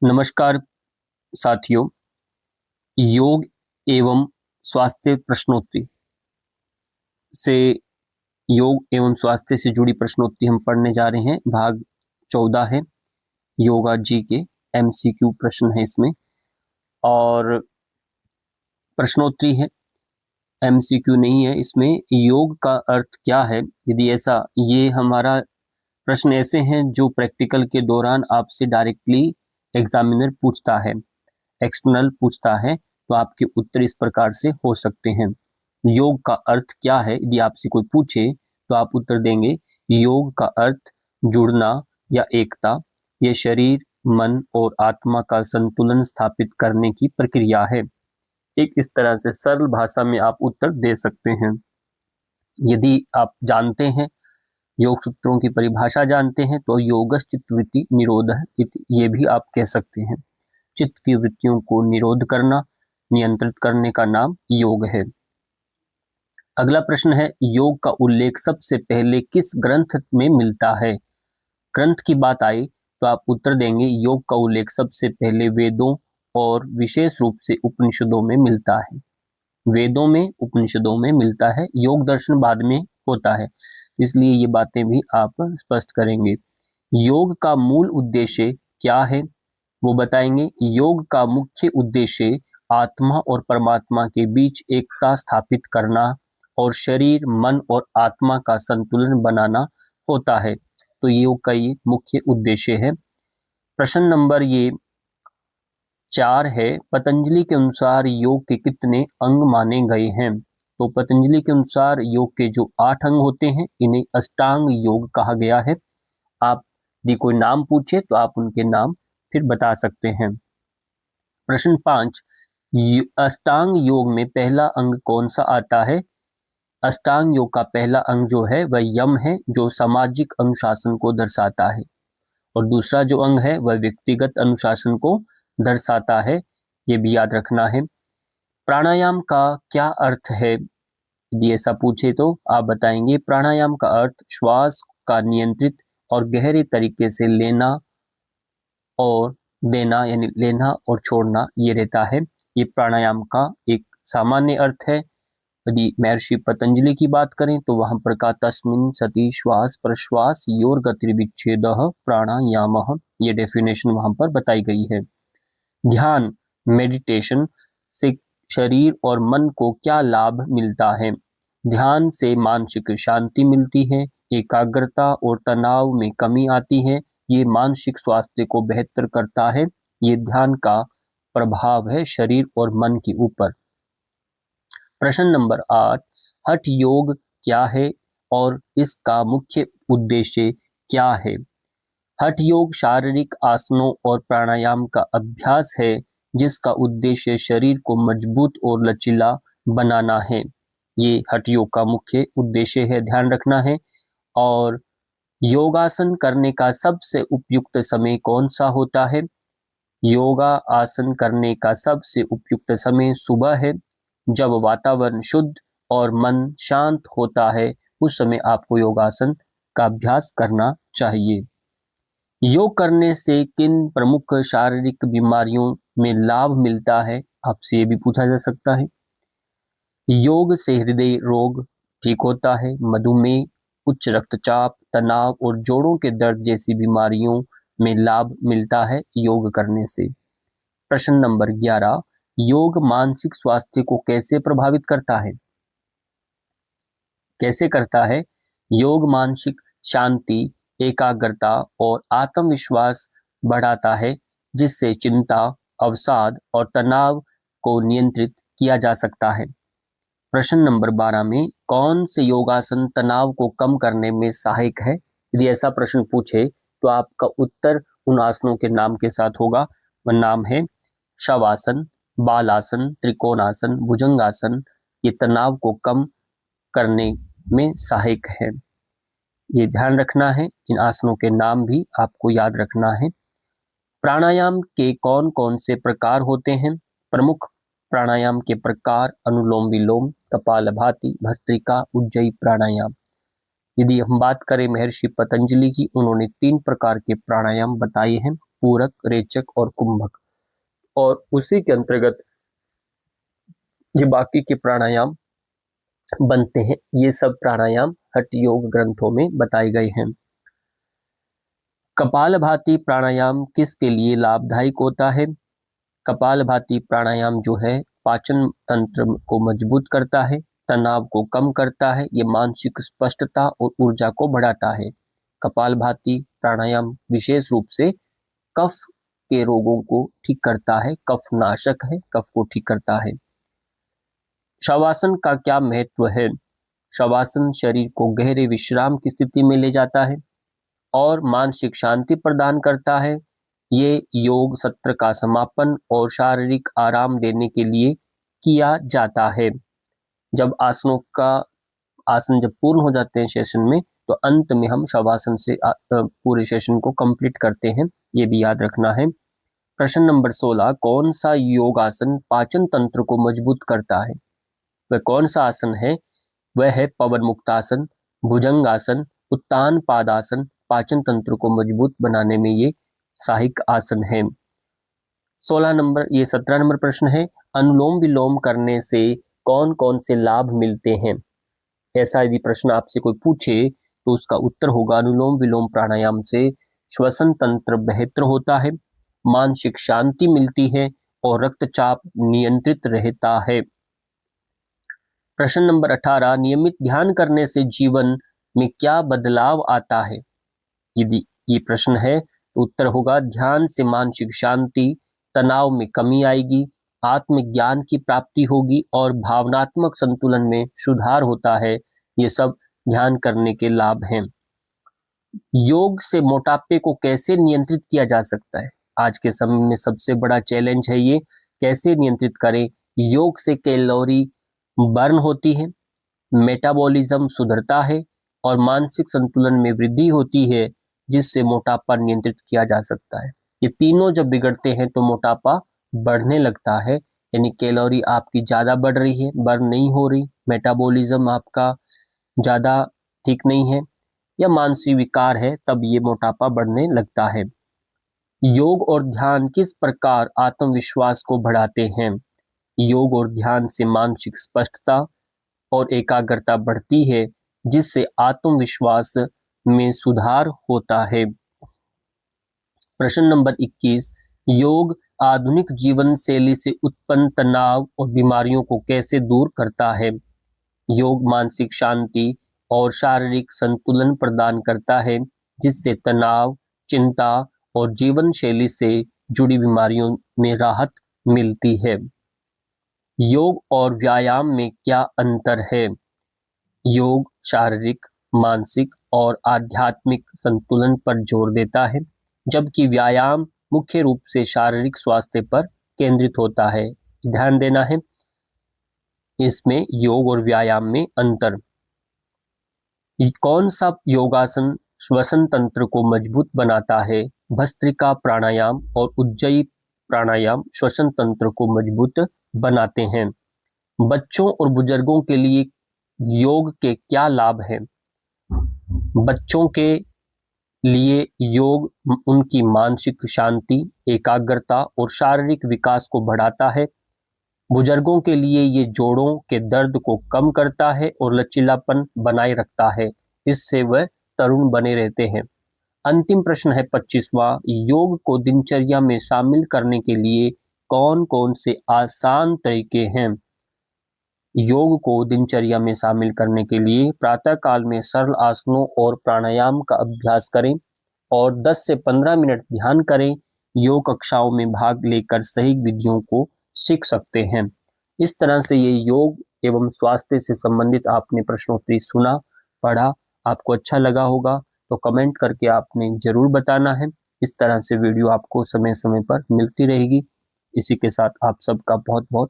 नमस्कार साथियों। योग एवं स्वास्थ्य प्रश्नोत्तरी से योग एवं स्वास्थ्य से जुड़ी प्रश्नोत्तरी हम पढ़ने जा रहे हैं। भाग 14 है, योगा जी के MCQ प्रश्न है इसमें, और प्रश्नोत्तरी है, MCQ नहीं है इसमें। योग का अर्थ क्या है? यदि ऐसा, ये हमारा प्रश्न ऐसे हैं जो प्रैक्टिकल के दौरान आपसे डायरेक्टली एग्जामिनर पूछता है, एक्सटर्नल पूछता है, तो आपके उत्तर इस प्रकार से हो सकते हैं। योग का अर्थ क्या है? यदि आपसे कोई पूछे तो आप उत्तर देंगे, योग का अर्थ जुड़ना या एकता, यह शरीर, मन और आत्मा का संतुलन स्थापित करने की प्रक्रिया है। एक इस तरह से सरल भाषा में आप उत्तर दे सकते हैं। यदि आप जानते हैं, योग सूत्रों की परिभाषा जानते हैं, तो योगस् चित्तवृत्ति निरोधः इति ये भी आप कह सकते हैं। चित्त की वृत्तियों को निरोध करना, नियंत्रित करने का नाम योग है। अगला प्रश्न है, योग का उल्लेख सबसे पहले किस ग्रंथ में मिलता है? ग्रंथ की बात आई तो आप उत्तर देंगे, योग का उल्लेख सबसे पहले वेदों और विशेष रूप से उपनिषदों में मिलता है। वेदों में, उपनिषदों में मिलता है। योग दर्शन बाद में होता है, इसलिए ये बातें भी आप स्पष्ट करेंगे। योग का मूल उद्देश्य क्या है, वो बताएंगे। योग का मुख्य उद्देश्य आत्मा और परमात्मा के बीच एकता स्थापित करना और शरीर, मन और आत्मा का संतुलन बनाना होता है। तो योग का ये मुख्य उद्देश्य है। प्रश्न नंबर ये 4 है, पतंजलि के अनुसार योग के कितने अंग माने गए हैं? तो पतंजलि के अनुसार योग के जो 8 अंग होते हैं, इन्हें अष्टांग योग कहा गया है। आप यदि कोई नाम पूछे तो आप उनके नाम फिर बता सकते हैं। प्रश्न 5, अष्टांग योग में पहला अंग कौन सा आता है? अष्टांग योग का पहला अंग जो है वह यम है, जो सामाजिक अनुशासन को दर्शाता है, और दूसरा जो अंग है वह व्यक्तिगत अनुशासन को दर्शाता है। ये भी याद रखना है। प्राणायाम का क्या अर्थ है? यदि ऐसा पूछे तो आप बताएंगे, प्राणायाम का अर्थ श्वास का नियंत्रित और गहरे तरीके से लेना और देना, यानी लेना और छोड़ना, ये रहता है। ये प्राणायाम का एक सामान्य अर्थ है। यदि महर्षि पतंजलि की बात करें तो वहां पर का तस्मिन् सति श्वास प्रश्वास योर गतिर्विच्छेदः प्राणायामः, ये डेफिनेशन वहां पर बताई गई है। ध्यान, मेडिटेशन से शरीर और मन को क्या लाभ मिलता है? ध्यान से मानसिक शांति मिलती है, एकाग्रता और तनाव में कमी आती है। ये मानसिक स्वास्थ्य को बेहतर करता है। ये ध्यान का प्रभाव है शरीर और मन के ऊपर। प्रश्न नंबर 8, हठ योग क्या है और इसका मुख्य उद्देश्य क्या है? हठ योग शारीरिक आसनों और प्राणायाम का अभ्यास है, जिसका उद्देश्य शरीर को मजबूत और लचीला बनाना है। ये हठ योग का मुख्य उद्देश्य है, ध्यान रखना है। और योगासन करने का सबसे उपयुक्त समय कौन सा होता है? योगा आसन करने का सबसे उपयुक्त समय सुबह है, जब वातावरण शुद्ध और मन शांत होता है। उस समय आपको योगासन का अभ्यास करना चाहिए। योग करने से किन प्रमुख शारीरिक बीमारियों में लाभ मिलता है? आपसे ये भी पूछा जा सकता है। योग से हृदय रोग ठीक होता है, मधुमेह, उच्च रक्तचाप, तनाव और जोड़ों के दर्द जैसी बीमारियों में लाभ मिलता है योग करने से। प्रश्न नंबर 11, योग मानसिक स्वास्थ्य को कैसे प्रभावित करता है? कैसे करता है? योग मानसिक शांति, एकाग्रता और आत्मविश्वास बढ़ाता है, जिससे चिंता, अवसाद और तनाव को नियंत्रित किया जा सकता है। प्रश्न नंबर 12 में कौन से योगासन तनाव को कम करने में सहायक है? यदि ऐसा प्रश्न पूछे तो आपका उत्तर उन आसनों के नाम के साथ होगा। वह नाम है शवासन, बालासन, त्रिकोणासन, भुजंगासन। ये तनाव को कम करने में सहायक है, ये ध्यान रखना है। इन आसनों के नाम भी आपको याद रखना है। प्राणायाम के कौन कौन से प्रकार होते हैं? प्रमुख प्राणायाम के प्रकार अनुलोम विलोम, कपालभाति, भस्त्रिका, उज्जयी प्राणायाम। यदि हम बात करें महर्षि पतंजलि की, उन्होंने 3 प्रकार के प्राणायाम बताए हैं, पूरक, रेचक और कुंभक। और उसी के अंतर्गत ये बाकी के प्राणायाम बनते हैं। ये सब प्राणायाम हठ योग ग्रंथों में बताए गए हैं। कपालभाति प्राणायाम किसके लिए लाभदायक होता है? कपालभाति प्राणायाम जो है पाचन तंत्र को मजबूत करता है, तनाव को कम करता है, ये मानसिक स्पष्टता और ऊर्जा को बढ़ाता है। कपालभाति प्राणायाम विशेष रूप से कफ के रोगों को ठीक करता है, कफ नाशक है, कफ को ठीक करता है। शवासन का क्या महत्व है? शवासन शरीर को गहरे विश्राम की स्थिति में ले जाता है और मानसिक शांति प्रदान करता है। ये योग सत्र का समापन और शारीरिक आराम देने के लिए किया जाता है। जब आसन जब पूर्ण हो जाते हैं सेशन में, तो अंत में हम शवासन से पूरे सेशन को कंप्लीट करते हैं, ये भी याद रखना है। प्रश्न नंबर 16, कौन सा योगासन पाचन तंत्र को मजबूत करता है? वह कौन सा आसन है? वह है पवन मुक्तासन, भुजंगासन, उत्तान पादासन। पाचन तंत्र को मजबूत बनाने में ये सहायक आसन है। 17 नंबर प्रश्न है, अनुलोम विलोम करने से कौन कौन से लाभ मिलते हैं? ऐसा यदि प्रश्न आपसे कोई पूछे तो उसका उत्तर होगा अनुलोम विलोम प्राणायाम से श्वसन तंत्र बेहतर होता है, मानसिक शांति मिलती है और रक्तचाप नियंत्रित रहता है। प्रश्न नंबर 18, नियमित ध्यान करने से जीवन में क्या बदलाव आता है? यदि ये प्रश्न है तो उत्तर होगा ध्यान से मानसिक शांति, तनाव में कमी आएगी, आत्मज्ञान की प्राप्ति होगी और भावनात्मक संतुलन में सुधार होता है। ये सब ध्यान करने के लाभ हैं। योग से मोटापे को कैसे नियंत्रित किया जा सकता है? आज के समय में सबसे बड़ा चैलेंज है ये, कैसे नियंत्रित करें? योग से कैलोरी बर्न होती है, मेटाबॉलिज्म सुधरता है और मानसिक संतुलन में वृद्धि होती है, जिससे मोटापा नियंत्रित किया जा सकता है। ये तीनों जब बिगड़ते हैं तो मोटापा बढ़ने लगता है, यानी कैलोरी आपकी ज़्यादा बढ़ रही है, बर्न नहीं हो रही, मेटाबॉलिज्म आपका ज़्यादा ठीक नहीं है या मानसिक विकार है, तब ये मोटापा बढ़ने लगता है। योग और ध्यान किस प्रकार आत्मविश्वास को बढ़ाते हैं? योग और ध्यान से मानसिक स्पष्टता और एकाग्रता बढ़ती है, जिससे आत्मविश्वास में सुधार होता है। प्रश्न नंबर 21, योग आधुनिक जीवन शैली से उत्पन्न तनाव और बीमारियों को कैसे दूर करता है? योग मानसिक शांति और शारीरिक संतुलन प्रदान करता है, जिससे तनाव, चिंता और जीवन शैली से जुड़ी बीमारियों में राहत मिलती है। योग और व्यायाम में क्या अंतर है? योग शारीरिक, मानसिक और आध्यात्मिक संतुलन पर जोर देता है, जबकि व्यायाम मुख्य रूप से शारीरिक स्वास्थ्य पर केंद्रित होता है। ध्यान देना है इसमें योग और व्यायाम में अंतर। कौन सा योगासन श्वसन तंत्र को मजबूत बनाता है? भस्त्रिका प्राणायाम और उज्जयी प्राणायाम श्वसन तंत्र को मजबूत बनाते हैं। बच्चों और बुजुर्गों के लिए योग के क्या लाभ हैं? बच्चों के लिए योग उनकी मानसिक शांति, एकाग्रता और शारीरिक विकास को बढ़ाता है। बुजुर्गों के लिए ये जोड़ों के दर्द को कम करता है और लचीलापन बनाए रखता है, इससे वह तरुण बने रहते हैं। अंतिम प्रश्न है 25वां, योग को दिनचर्या में शामिल करने के लिए कौन कौन से आसान तरीके हैं? योग को दिनचर्या में शामिल करने के लिए प्रातः काल में सरल आसनों और प्राणायाम का अभ्यास करें और 10 से 15 मिनट ध्यान करें। योग कक्षाओं में भाग लेकर सही विधियों को सीख सकते हैं। इस तरह से ये योग एवं स्वास्थ्य से संबंधित आपने प्रश्नोत्तरी सुना, पढ़ा, आपको अच्छा लगा होगा तो कमेंट करके आपने जरूर बताना है। इस तरह से वीडियो आपको समय समय पर मिलती रहेगी। इसी के साथ आप सबका बहुत बहुत